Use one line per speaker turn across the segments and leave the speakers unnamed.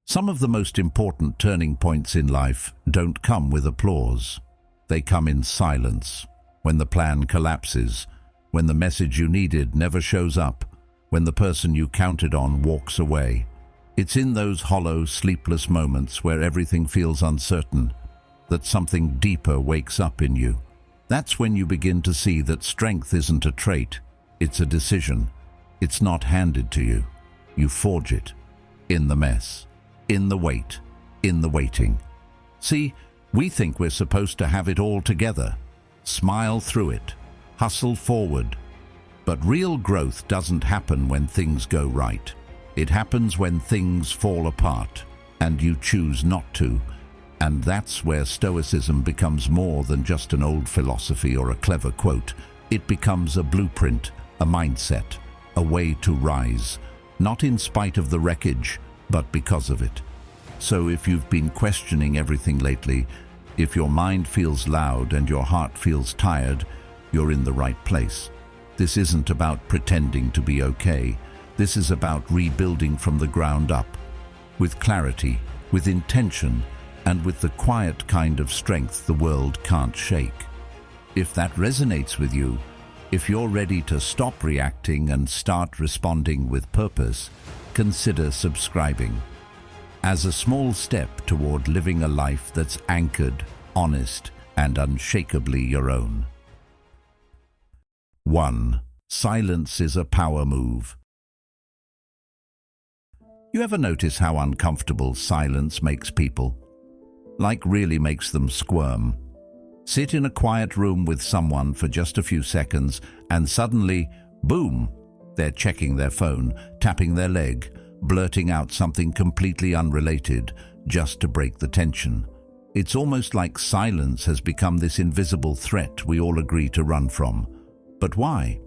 Some of the most important turning points in life don't come with applause. They come in silence, when the plan collapses, when the message you needed never shows up, when the person you counted on walks away. It's in those hollow, sleepless moments where everything feels uncertain that something deeper wakes up in you. That's when you begin to see that strength isn't a trait, it's a decision. It's not handed to you. You forge it. In the mess. In the wait. In the waiting. See, we think we're supposed to have it all together. Smile through it. Hustle forward. But real growth doesn't happen when things go right. It happens when things fall apart, and you choose not to. And that's where Stoicism becomes more than just an old philosophy or a clever quote. It becomes a blueprint, a mindset, a way to rise, not in spite of the wreckage, but because of it. So if you've been questioning everything lately, if your mind feels loud and your heart feels tired, you're in the right place. This isn't about pretending to be okay. This is about rebuilding from the ground up, with clarity, with intention, and with the quiet kind of strength the world can't shake. If that resonates with you, if you're ready to stop reacting and start responding with purpose, consider subscribing. As a small step toward living a life that's anchored, honest, and unshakably your own. 1. Silence is a power move. You ever notice how uncomfortable silence makes people? Like really makes them squirm. Sit in a quiet room with someone for just a few seconds and suddenly, boom, they're checking their phone, tapping their leg, blurting out something completely unrelated just to break the tension. It's almost like silence has become this invisible threat we all agree to run from. But why?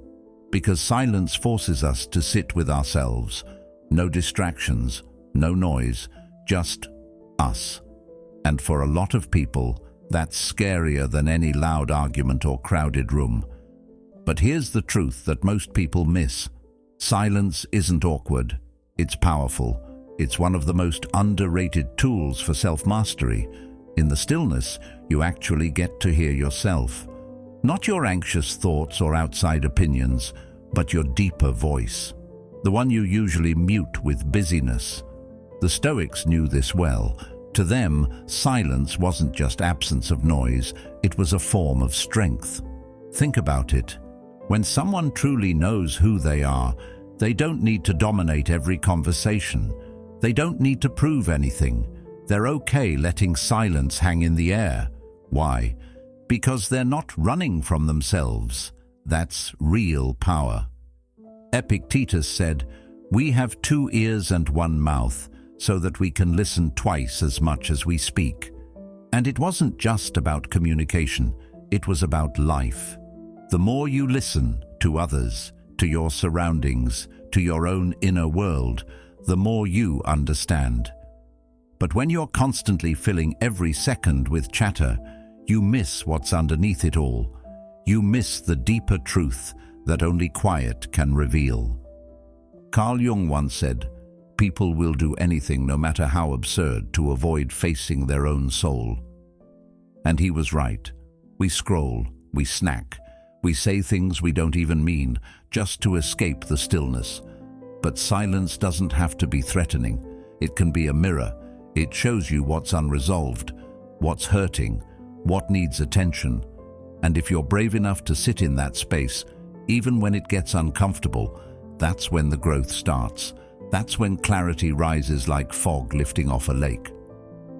Because silence forces us to sit with ourselves. No distractions, no noise, just us. And for a lot of people, that's scarier than any loud argument or crowded room. But here's the truth that most people miss. Silence isn't awkward. It's powerful. It's one of the most underrated tools for self-mastery. In the stillness, you actually get to hear yourself. Not your anxious thoughts or outside opinions, but your deeper voice. The one you usually mute with busyness. The Stoics knew this well. To them, silence wasn't just absence of noise, it was a form of strength. Think about it. When someone truly knows who they are, they don't need to dominate every conversation. They don't need to prove anything. They're okay letting silence hang in the air. Why? Because they're not running from themselves. That's real power. Epictetus said, "We have 2 ears and 1 mouth, so that we can listen twice as much as we speak." And it wasn't just about communication, it was about life. The more you listen to others, to your surroundings, to your own inner world, the more you understand. But when you're constantly filling every second with chatter, you miss what's underneath it all. You miss the deeper truth that only quiet can reveal. Carl Jung once said, "People will do anything, no matter how absurd, to avoid facing their own soul." And he was right. We scroll, we snack, we say things we don't even mean, just to escape the stillness. But silence doesn't have to be threatening. It can be a mirror. It shows you what's unresolved, what's hurting, what needs attention. And if you're brave enough to sit in that space, even when it gets uncomfortable, that's when the growth starts. That's when clarity rises like fog lifting off a lake.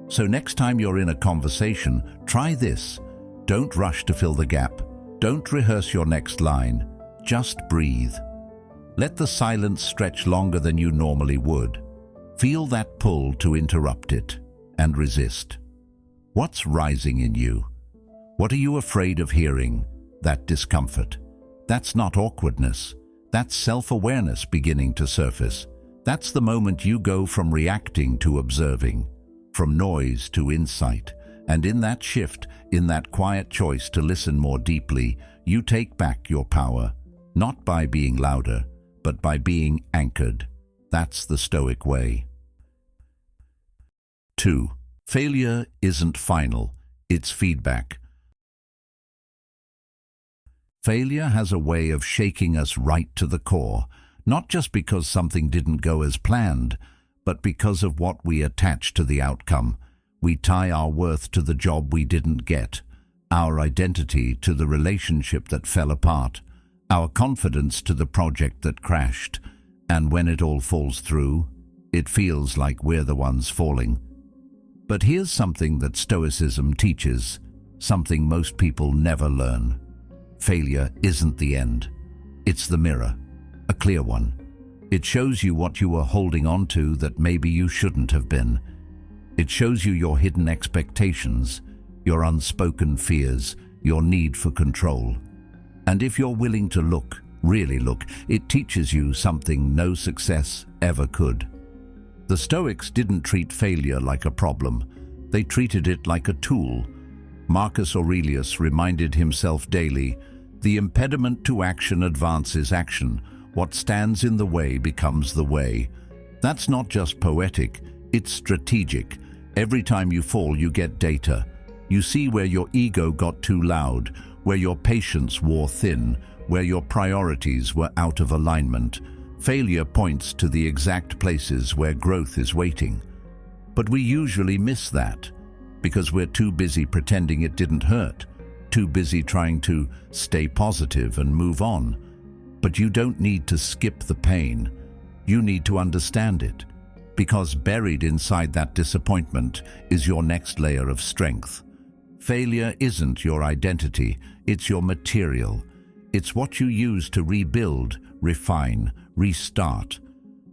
So next time you're in a conversation, try this. Don't rush to fill the gap. Don't rehearse your next line. Just breathe. Let the silence stretch longer than you normally would. Feel that pull to interrupt it and resist. What's rising in you? What are you afraid of hearing? That discomfort. That's not awkwardness. That's self-awareness beginning to surface. That's the moment you go from reacting to observing, from noise to insight. And in that shift, in that quiet choice to listen more deeply, you take back your power, not by being louder, but by being anchored. That's the Stoic way. 2. Failure isn't final, it's feedback. Failure has a way of shaking us right to the core, not just because something didn't go as planned, but because of what we attach to the outcome. We tie our worth to the job we didn't get, our identity to the relationship that fell apart, our confidence to the project that crashed, and when it all falls through, it feels like we're the ones falling. But here's something that Stoicism teaches, something most people never learn. Failure isn't the end. It's the mirror, a clear one. It shows you what you were holding on to that maybe you shouldn't have been. It shows you your hidden expectations, your unspoken fears, your need for control. And if you're willing to look, really look, it teaches you something no success ever could. The Stoics didn't treat failure like a problem. They treated it like a tool. Marcus Aurelius reminded himself daily, "The impediment to action advances action. What stands in the way becomes the way." That's not just poetic, it's strategic. Every time you fall, you get data. You see where your ego got too loud, where your patience wore thin, where your priorities were out of alignment. Failure points to the exact places where growth is waiting. But we usually miss that because we're too busy pretending it didn't hurt, too busy trying to stay positive and move on. But you don't need to skip the pain. You need to understand it, because buried inside that disappointment is your next layer of strength. Failure isn't your identity, it's your material. It's what you use to rebuild, refine, restart.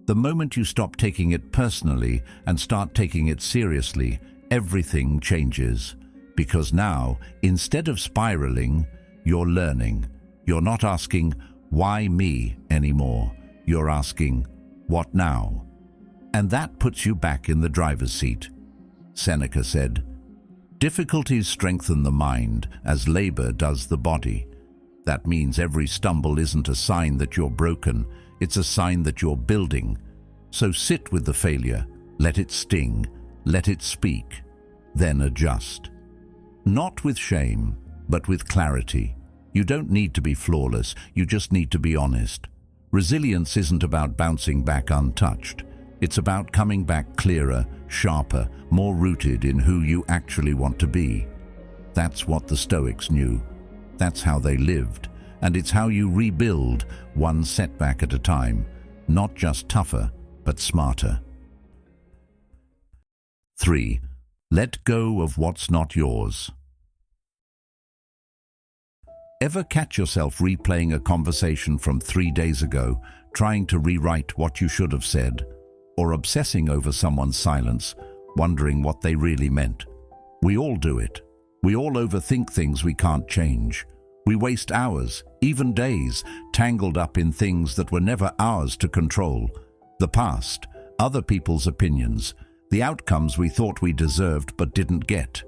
The moment you stop taking it personally and start taking it seriously, everything changes. Because now, instead of spiraling, you're learning. You're not asking, "Why me?" anymore. You're asking, "What now?" And that puts you back in the driver's seat. Seneca said, "Difficulties strengthen the mind as labor does the body." That means every stumble isn't a sign that you're broken, it's a sign that you're building. So sit with the failure, let it sting, let it speak, then adjust. Not with shame, but with clarity. You don't need to be flawless, you just need to be honest. Resilience isn't about bouncing back untouched. It's about coming back clearer, sharper, more rooted in who you actually want to be. That's what the Stoics knew. That's how they lived. And it's how you rebuild, one setback at a time. Not just tougher, but smarter. 3. Let go of what's not yours. Ever catch yourself replaying a conversation from 3 days ago, trying to rewrite what you should have said? Or obsessing over someone's silence, wondering what they really meant? We all do it. We all overthink things we can't change. We waste hours, even days, tangled up in things that were never ours to control. The past, other people's opinions, the outcomes we thought we deserved but didn't get.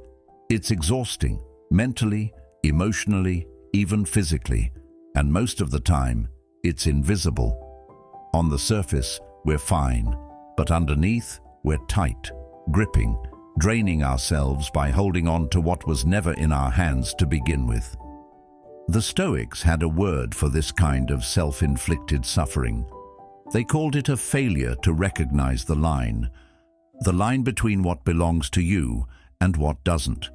It's exhausting, mentally, emotionally, even physically, and most of the time, it's invisible. On the surface, we're fine, but underneath, we're tight, gripping, draining ourselves by holding on to what was never in our hands to begin with. The Stoics had a word for this kind of self-inflicted suffering. They called it a failure to recognize the line between what belongs to you and what doesn't.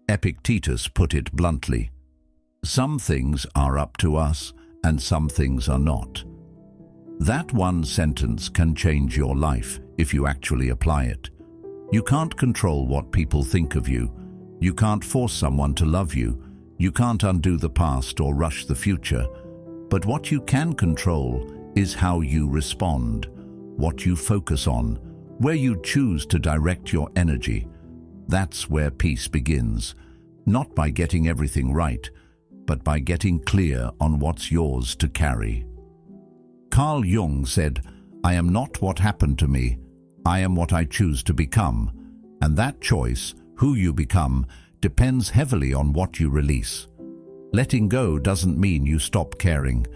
Epictetus put it bluntly, "Some things are up to us and some things are not." That one sentence can change your life if you actually apply it. You can't control what people think of you. You can't force someone to love you. You can't undo the past or rush the future. But what you can control is how you respond, what you focus on, where you choose to direct your energy. That's where peace begins, not by getting everything right, but by getting clear on what's yours to carry. Carl Jung said, "I am not what happened to me, I am what I choose to become." And that choice, who you become, depends heavily on what you release. Letting go doesn't mean you stop caring.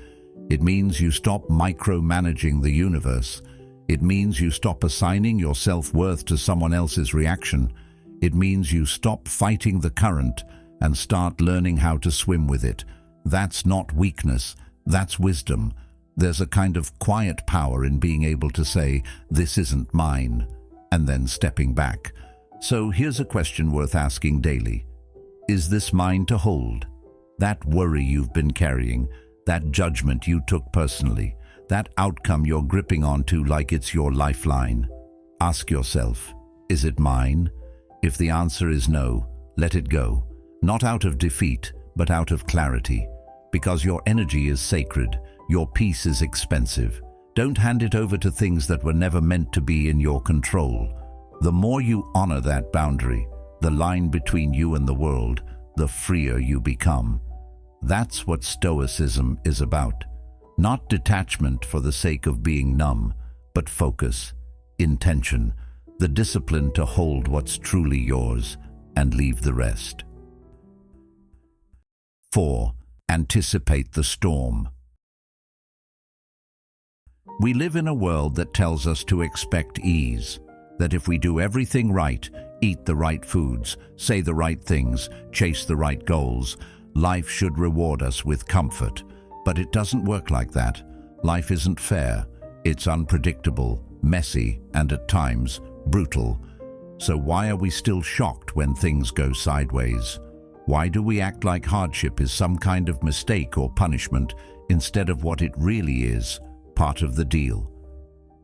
It means you stop micromanaging the universe. It means you stop assigning your self-worth to someone else's reaction. It means you stop fighting the current and start learning how to swim with it. That's not weakness, that's wisdom. There's a kind of quiet power in being able to say, "This isn't mine," and then stepping back. So here's a question worth asking daily. Is this mine to hold? That worry you've been carrying, that judgment you took personally, that outcome you're gripping onto like it's your lifeline. Ask yourself, is it mine? If the answer is no, let it go. Not out of defeat, but out of clarity. Because your energy is sacred, your peace is expensive. Don't hand it over to things that were never meant to be in your control. The more you honor that boundary, the line between you and the world, the freer you become. That's what Stoicism is about. Not detachment for the sake of being numb, but focus, intention, the discipline to hold what's truly yours and leave the rest. 4. Anticipate the storm. We live in a world that tells us to expect ease, that if we do everything right, eat the right foods, say the right things, chase the right goals, life should reward us with comfort. But it doesn't work like that. Life isn't fair. It's unpredictable, messy, and at times brutal. So why are we still shocked when things go sideways? Why do we act like hardship is some kind of mistake or punishment instead of what it really is, part of the deal?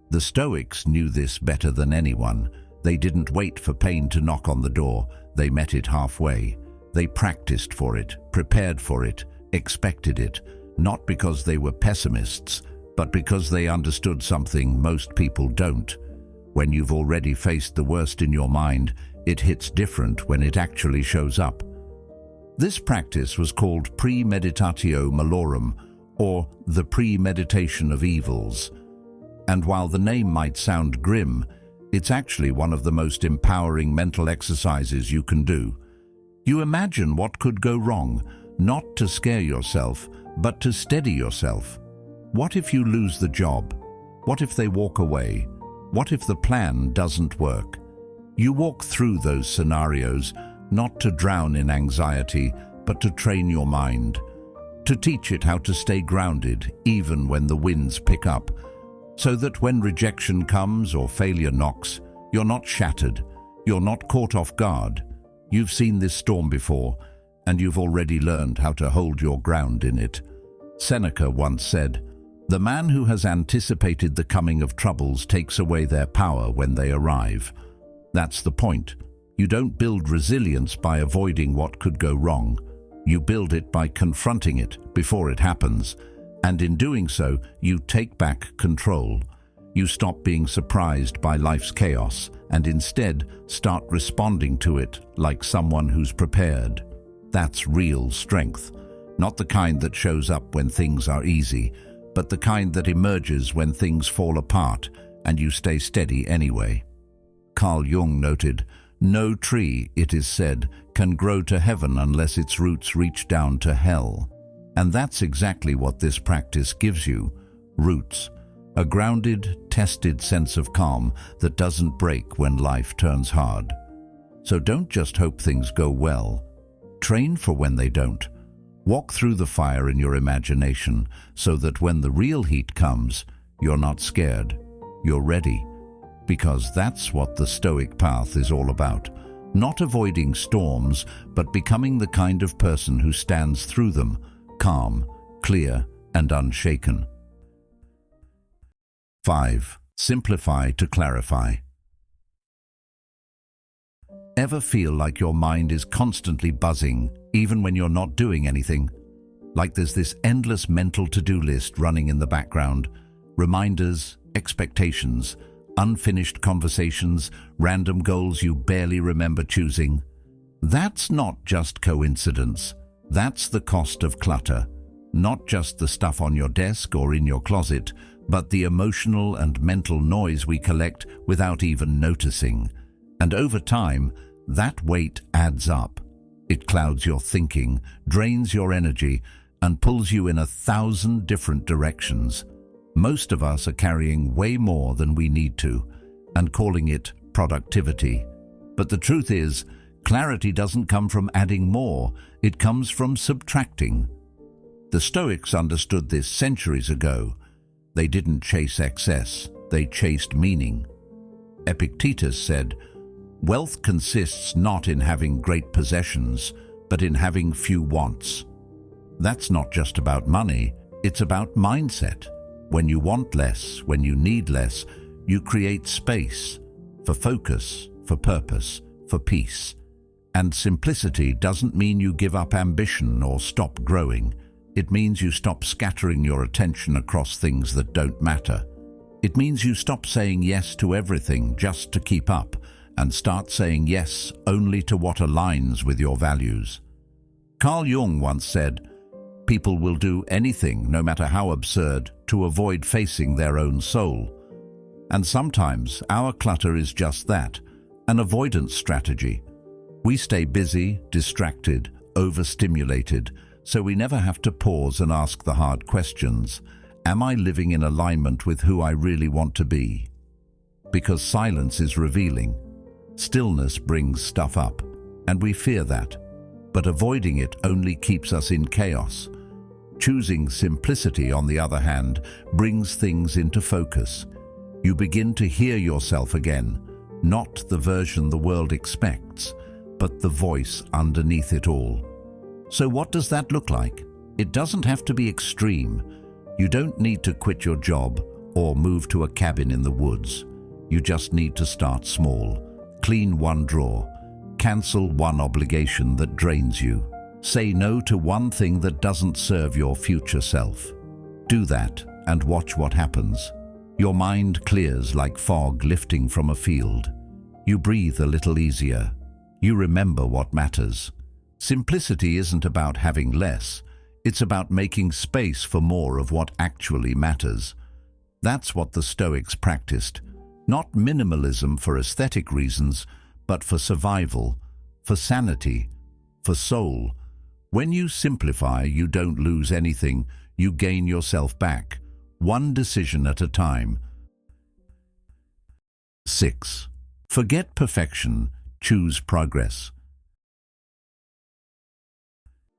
The Stoics knew this better than anyone. They didn't wait for pain to knock on the door. They met it halfway. They practiced for it, prepared for it, expected it, not because they were pessimists, but because they understood something most people don't. When you've already faced the worst in your mind, it hits different when it actually shows up. This practice was called premeditatio malorum, or the premeditation of evils. And while the name might sound grim, it's actually one of the most empowering mental exercises you can do. You imagine what could go wrong, not to scare yourself, but to steady yourself. What if you lose the job? What if they walk away? What if the plan doesn't work? You walk through those scenarios, not to drown in anxiety, but to train your mind, to teach it how to stay grounded even when the winds pick up, so that when rejection comes or failure knocks, you're not shattered, you're not caught off guard. You've seen this storm before, and you've already learned how to hold your ground in it. Seneca once said, "The man who has anticipated the coming of troubles takes away their power when they arrive." That's the point. You don't build resilience by avoiding what could go wrong. You build it by confronting it before it happens. And in doing so, you take back control. You stop being surprised by life's chaos and instead start responding to it like someone who's prepared. That's real strength. Not the kind that shows up when things are easy, but the kind that emerges when things fall apart and you stay steady anyway. Carl Jung noted, "No tree, it is said, can grow to heaven unless its roots reach down to hell." And that's exactly what this practice gives you, roots. A grounded, tested sense of calm that doesn't break when life turns hard. So don't just hope things go well. Train for when they don't. Walk through the fire in your imagination so that when the real heat comes, you're not scared. You're ready. Because that's what the Stoic path is all about. Not avoiding storms, but becoming the kind of person who stands through them, calm, clear, and unshaken. 5. Simplify to clarify. Ever feel like your mind is constantly buzzing, even when you're not doing anything? Like there's this endless mental to-do list running in the background, reminders, expectations, unfinished conversations, random goals you barely remember choosing. That's not just coincidence. That's the cost of clutter. Not just the stuff on your desk or in your closet, but the emotional and mental noise we collect without even noticing. And over time, that weight adds up. It clouds your thinking, drains your energy, and pulls you in 1,000 different directions. Most of us are carrying way more than we need to and calling it productivity. But the truth is, clarity doesn't come from adding more, it comes from subtracting. The Stoics understood this centuries ago. They didn't chase excess, they chased meaning. Epictetus said, "Wealth consists not in having great possessions, but in having few wants." That's not just about money, it's about mindset. When you want less, when you need less, you create space for focus, for purpose, for peace. And simplicity doesn't mean you give up ambition or stop growing. It means you stop scattering your attention across things that don't matter. It means you stop saying yes to everything just to keep up and start saying yes only to what aligns with your values. Carl Jung once said, "People will do anything, no matter how absurd, to avoid facing their own soul." And sometimes our clutter is just that, an avoidance strategy. We stay busy, distracted, overstimulated, so we never have to pause and ask the hard questions. Am I living in alignment with who I really want to be? Because silence is revealing. Stillness brings stuff up, and we fear that. But avoiding it only keeps us in chaos. Choosing simplicity, on the other hand, brings things into focus. You begin to hear yourself again, not the version the world expects, but the voice underneath it all. So what does that look like? It doesn't have to be extreme. You don't need to quit your job or move to a cabin in the woods. You just need to start small. Clean one drawer. Cancel one obligation that drains you. Say no to one thing that doesn't serve your future self. Do that and watch what happens. Your mind clears like fog lifting from a field. You breathe a little easier. You remember what matters. Simplicity isn't about having less. It's about making space for more of what actually matters. That's what the Stoics practiced. Not minimalism for aesthetic reasons, but for survival, for sanity, for soul. When you simplify, you don't lose anything, you gain yourself back, one decision at a time. 6. Forget perfection, choose progress.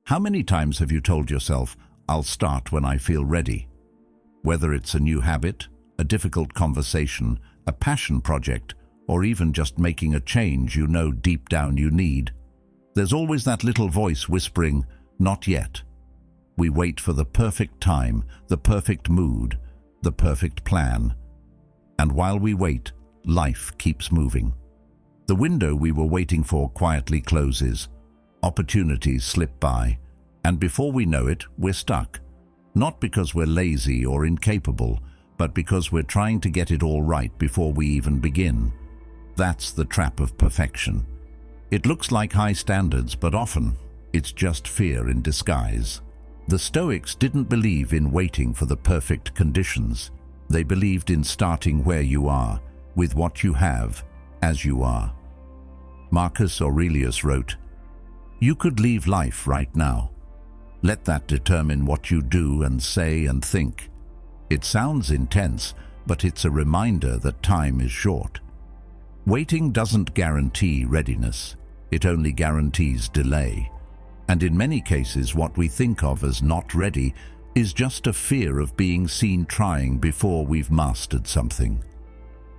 How many times have you told yourself, "I'll start when I feel ready"? Whether it's a new habit, a difficult conversation, a passion project, or even just making a change you know deep down you need, there's always that little voice whispering, "Not yet." We wait for the perfect time, the perfect mood, the perfect plan. And while we wait, life keeps moving. The window we were waiting for quietly closes. Opportunities slip by, and before we know it, we're stuck. Not because we're lazy or incapable, but because we're trying to get it all right before we even begin. That's the trap of perfection. It looks like high standards, but often it's just fear in disguise. The Stoics didn't believe in waiting for the perfect conditions. They believed in starting where you are, with what you have, as you are. Marcus Aurelius wrote, "You could leave life right now. Let that determine what you do and say and think." It sounds intense, but it's a reminder that time is short. Waiting doesn't guarantee readiness. It only guarantees delay. And in many cases, what we think of as not ready is just a fear of being seen trying before we've mastered something.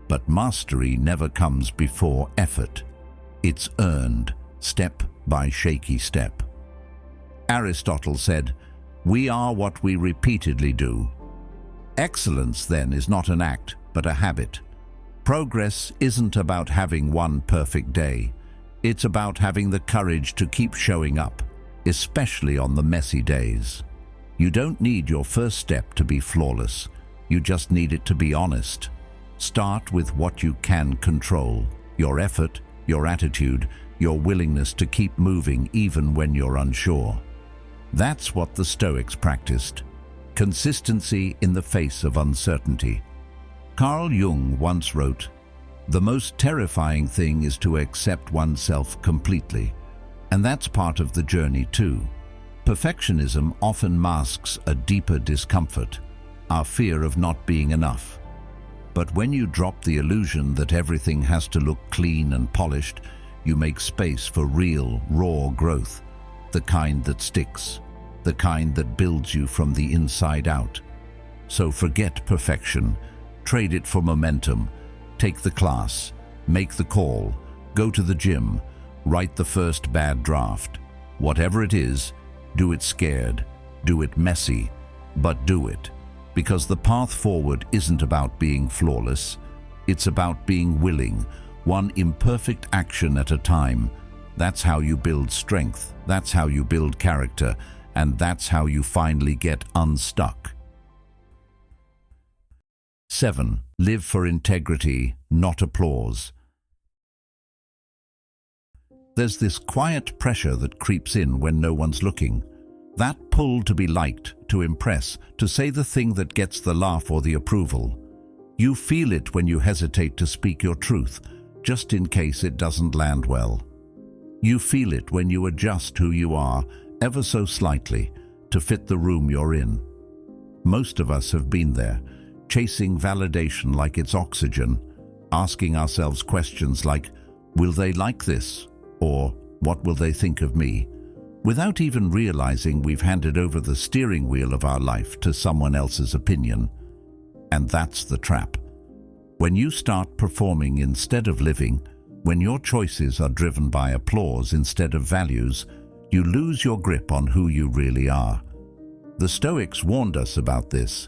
But mastery never comes before effort. It's earned, step by shaky step. Aristotle said, "We are what we repeatedly do." Excellence, then, is not an act, but a habit. Progress isn't about having one perfect day. It's about having the courage to keep showing up, especially on the messy days. You don't need your first step to be flawless. You just need it to be honest. Start with what you can control: your effort, your attitude, your willingness to keep moving even when you're unsure. That's what the Stoics practiced. Consistency in the face of uncertainty. Carl Jung once wrote, "The most terrifying thing is to accept oneself completely." And that's part of the journey too. Perfectionism often masks a deeper discomfort. our fear of not being enough. But when you drop the illusion that everything has to look clean and polished, you make space for real, raw growth, the kind that sticks, the kind that builds you from the inside out. So forget perfection, trade it for momentum, take the class, make the call, go to the gym, write the first bad draft. Whatever it is, do it scared, do it messy, but do it. Because the path forward isn't about being flawless, it's about being willing, one imperfect action at a time. That's how you build strength, that's how you build character, and that's how you finally get unstuck. 7. Live for integrity, not applause. There's this quiet pressure that creeps in when no one's looking. That pull to be liked, to impress, to say the thing that gets the laugh or the approval. You feel it when you hesitate to speak your truth, just in case it doesn't land well. You feel it when you adjust who you are, ever so slightly, to fit the room you're in. Most of us have been there, chasing validation like it's oxygen, asking ourselves questions like, will they like this? Or, what will they think of me? Without even realizing we've handed over the steering wheel of our life to someone else's opinion. And that's the trap. When you start performing instead of living, when your choices are driven by applause instead of values, you lose your grip on who you really are. The Stoics warned us about this.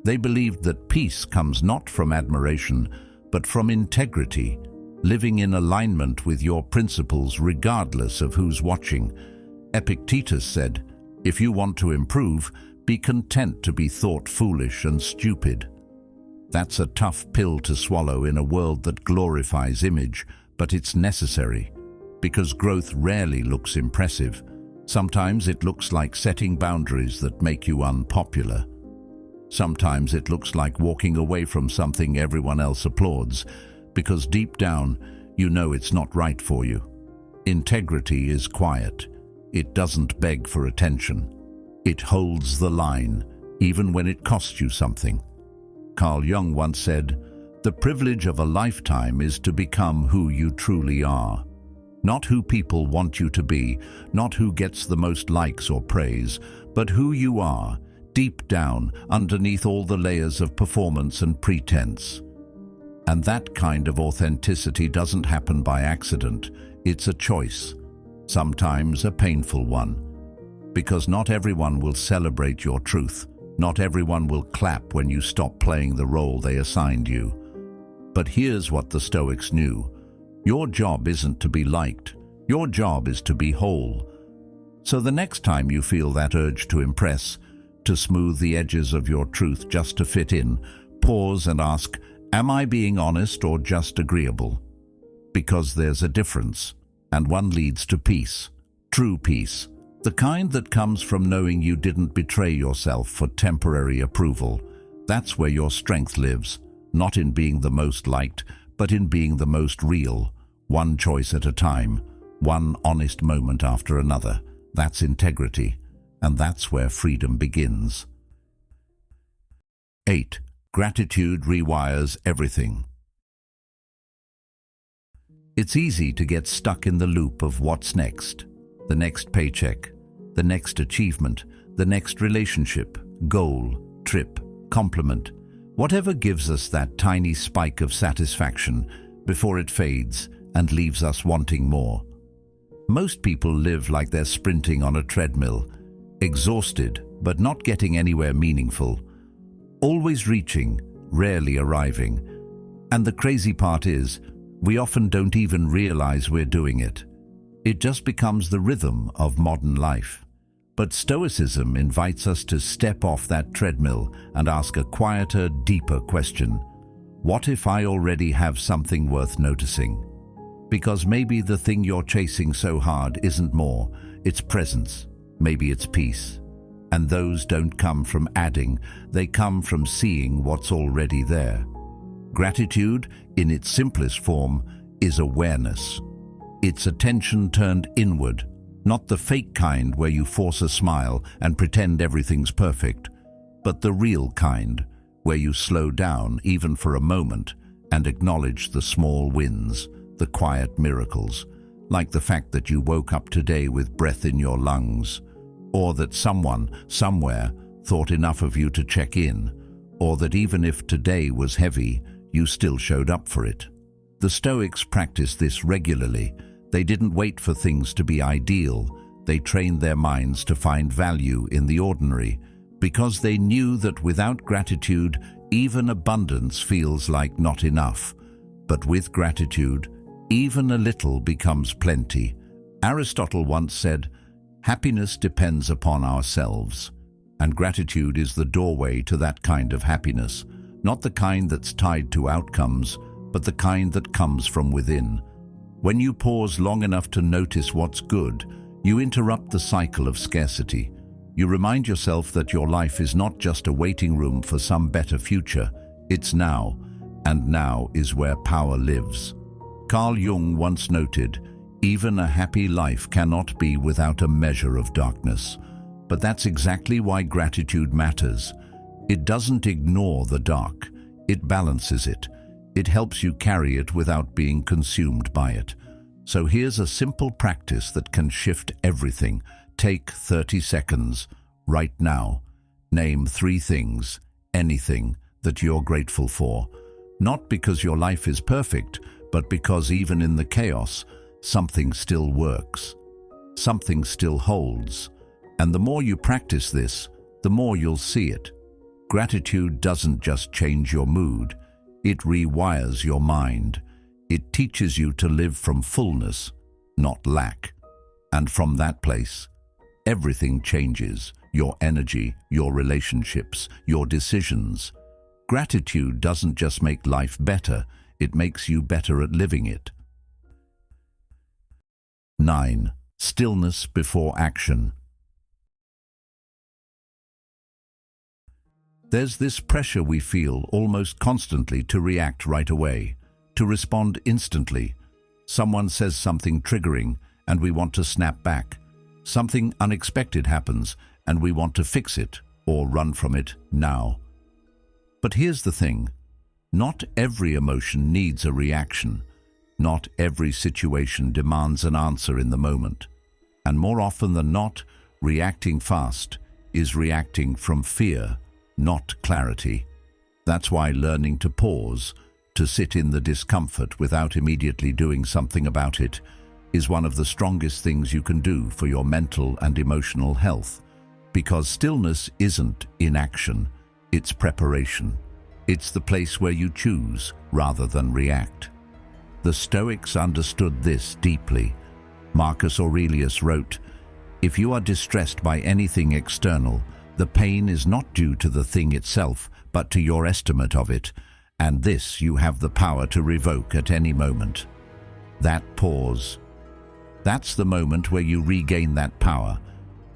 They believed that peace comes not from admiration, but from integrity, living in alignment with your principles regardless of who's watching. Epictetus said, if you want to improve, be content to be thought foolish and stupid. That's a tough pill to swallow in a world that glorifies image, but it's necessary, because growth rarely looks impressive. Sometimes it looks like setting boundaries that make you unpopular. Sometimes it looks like walking away from something everyone else applauds, because deep down, you know it's not right for you. Integrity is quiet. It doesn't beg for attention. It holds the line, even when it costs you something. Carl Jung once said, the privilege of a lifetime is to become who you truly are. Not who people want you to be, not who gets the most likes or praise, but who you are, deep down, underneath all the layers of performance and pretense. And that kind of authenticity doesn't happen by accident. It's a choice, sometimes a painful one. Because not everyone will celebrate your truth. Not everyone will clap when you stop playing the role they assigned you. But here's what the Stoics knew. Your job isn't to be liked. Your job is to be whole. So the next time you feel that urge to impress, to smooth the edges of your truth just to fit in, pause and ask, am I being honest or just agreeable? Because there's a difference, and one leads to peace, true peace, the kind that comes from knowing you didn't betray yourself for temporary approval. That's where your strength lives, not in being the most liked, but in being the most real, one choice at a time, one honest moment after another. That's integrity, and that's where freedom begins. 8. Gratitude rewires everything. It's easy to get stuck in the loop of what's next. The next paycheck, the next achievement, the next relationship, goal, trip, compliment, whatever gives us that tiny spike of satisfaction before it fades and leaves us wanting more. Most people live like they're sprinting on a treadmill, exhausted but not getting anywhere meaningful, always reaching, rarely arriving. And the crazy part is, we often don't even realize we're doing it. It just becomes the rhythm of modern life. But Stoicism invites us to step off that treadmill and ask a quieter, deeper question. What if I already have something worth noticing? Because maybe the thing you're chasing so hard isn't more, it's presence, maybe it's peace. And those don't come from adding, they come from seeing what's already there. Gratitude, in its simplest form, is awareness. It's attention turned inward, not the fake kind where you force a smile and pretend everything's perfect, but the real kind, where you slow down even for a moment and acknowledge the small wins, the quiet miracles, like the fact that you woke up today with breath in your lungs, or that someone, somewhere, thought enough of you to check in, or that even if today was heavy, you still showed up for it. The Stoics practiced this regularly. They didn't wait for things to be ideal. They trained their minds to find value in the ordinary, because they knew that without gratitude, even abundance feels like not enough. But with gratitude, even a little becomes plenty. Aristotle once said, "Happiness depends upon ourselves." And gratitude is the doorway to that kind of happiness, not the kind that's tied to outcomes, but the kind that comes from within. When you pause long enough to notice what's good, you interrupt the cycle of scarcity. You remind yourself that your life is not just a waiting room for some better future, it's now, and now is where power lives. Carl Jung once noted, "Even a happy life cannot be without a measure of darkness." But that's exactly why gratitude matters. It doesn't ignore the dark, it balances it. It helps you carry it without being consumed by it. So here's a simple practice that can shift everything. Take 30 seconds, right now. Name 3 things, anything, that you're grateful for. Not because your life is perfect, but because even in the chaos, something still works. Something still holds. And the more you practice this, the more you'll see it. Gratitude doesn't just change your mood, it rewires your mind. It teaches you to live from fullness, not lack. And from that place, everything changes. Your energy, your relationships, your decisions. Gratitude doesn't just make life better, it makes you better at living it. 9. Stillness before action. There's this pressure we feel almost constantly to react right away, to respond instantly. Someone says something triggering and we want to snap back. Something unexpected happens and we want to fix it or run from it now. But here's the thing, not every emotion needs a reaction. Not every situation demands an answer in the moment. And more often than not, reacting fast is reacting from fear, not clarity. That's why learning to pause, to sit in the discomfort without immediately doing something about it, is one of the strongest things you can do for your mental and emotional health. Because stillness isn't inaction, it's preparation. It's the place where you choose rather than react. The Stoics understood this deeply. Marcus Aurelius wrote, "If you are distressed by anything external, the pain is not due to the thing itself, but to your estimate of it, and this you have the power to revoke at any moment." That pause, that's the moment where you regain that power.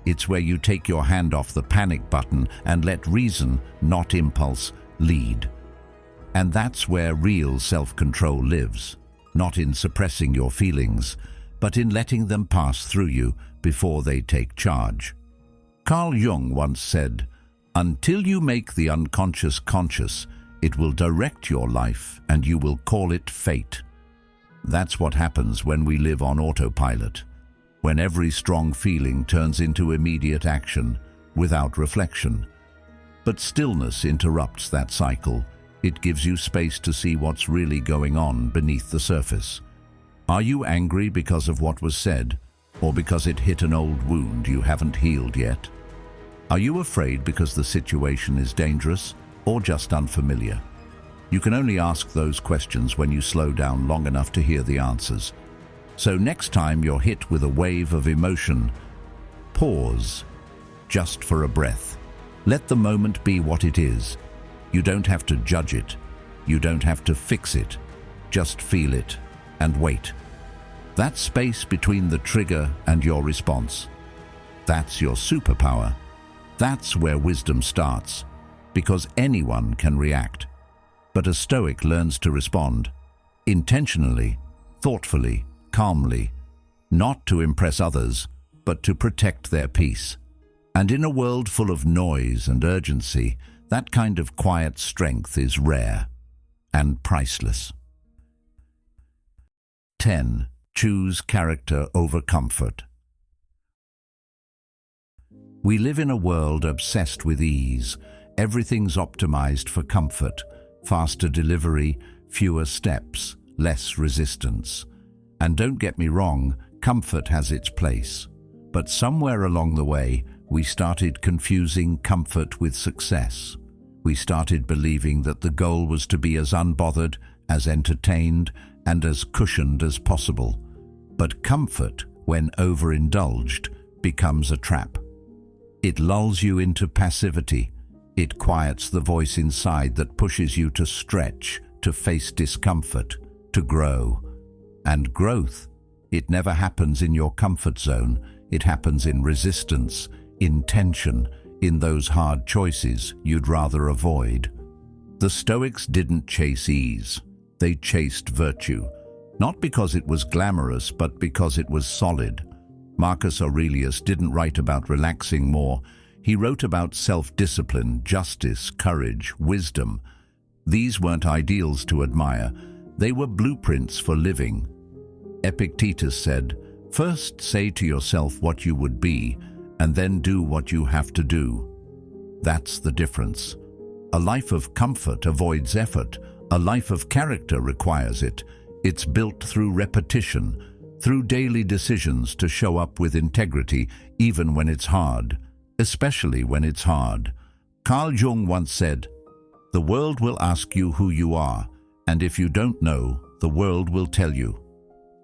It's where you take your hand off the panic button and let reason, not impulse, lead. And that's where real self-control lives, not in suppressing your feelings, but in letting them pass through you before they take charge. Carl Jung once said, "Until you make the unconscious conscious, it will direct your life and you will call it fate." That's what happens when we live on autopilot, when every strong feeling turns into immediate action without reflection. But stillness interrupts that cycle. It gives you space to see what's really going on beneath the surface. Are you angry because of what was said, or because it hit an old wound you haven't healed yet? Are you afraid because the situation is dangerous, or just unfamiliar? You can only ask those questions when you slow down long enough to hear the answers. So next time you're hit with a wave of emotion, pause, just for a breath. Let the moment be what it is. You don't have to judge it. You don't have to fix it. Just feel it and wait. That space between the trigger and your response, that's your superpower. That's where wisdom starts, because anyone can react. But a Stoic learns to respond, intentionally, thoughtfully, calmly, not to impress others, but to protect their peace. And in a world full of noise and urgency, that kind of quiet strength is rare and priceless. 10. Choose character over comfort. We live in a world obsessed with ease. Everything's optimized for comfort, faster delivery, fewer steps, less resistance. And don't get me wrong, comfort has its place. But somewhere along the way, we started confusing comfort with success. We started believing that the goal was to be as unbothered, as entertained, and as cushioned as possible. But comfort, when overindulged, becomes a trap. It lulls you into passivity. It quiets the voice inside that pushes you to stretch, to face discomfort, to grow. And growth, it never happens in your comfort zone. It happens in resistance, in tension, in those hard choices you'd rather avoid. The Stoics didn't chase ease. They chased virtue, not because it was glamorous, but because it was solid. Marcus Aurelius didn't write about relaxing more. He wrote about self-discipline, justice, courage, wisdom. These weren't ideals to admire. They were blueprints for living. Epictetus said, "First say to yourself what you would be, and then do what you have to do." That's the difference. A life of comfort avoids effort. A life of character requires it. It's built through repetition, through daily decisions to show up with integrity, even when it's hard, especially when it's hard. Carl Jung once said, "The world will ask you who you are, and if you don't know, the world will tell you."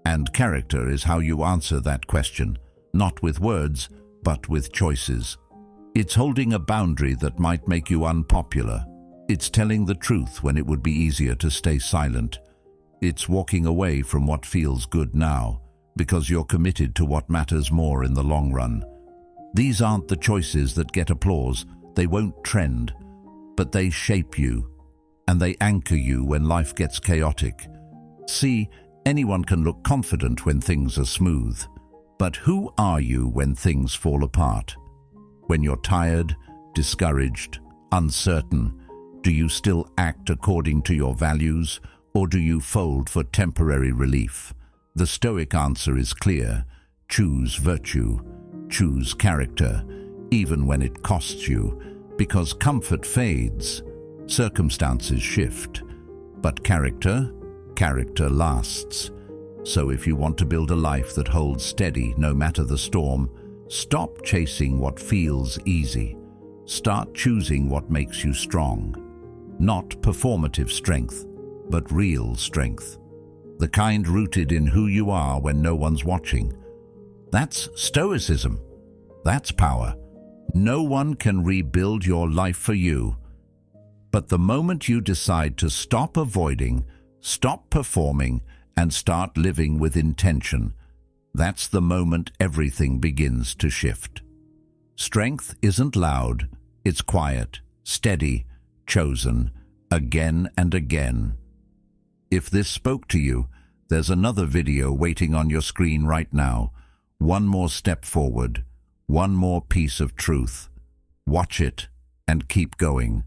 And character is how you answer that question, not with words, but with choices. It's holding a boundary that might make you unpopular. It's telling the truth when it would be easier to stay silent. It's walking away from what feels good now, because you're committed to what matters more in the long run. These aren't the choices that get applause. They won't trend, but they shape you, and they anchor you when life gets chaotic. See, anyone can look confident when things are smooth. But who are you when things fall apart? When you're tired, discouraged, uncertain, do you still act according to your values, or do you fold for temporary relief? The Stoic answer is clear. Choose virtue, choose character, even when it costs you, because comfort fades, circumstances shift, but character lasts. So if you want to build a life that holds steady no matter the storm, stop chasing what feels easy. Start choosing what makes you strong. Not performative strength, but real strength. The kind rooted in who you are when no one's watching. That's Stoicism. That's power. No one can rebuild your life for you. But the moment you decide to stop avoiding, stop performing, and start living with intention, that's the moment everything begins to shift. Strength isn't loud, it's quiet, steady, chosen, again and again. If this spoke to you, there's another video waiting on your screen right now. One more step forward, one more piece of truth. Watch it and keep going.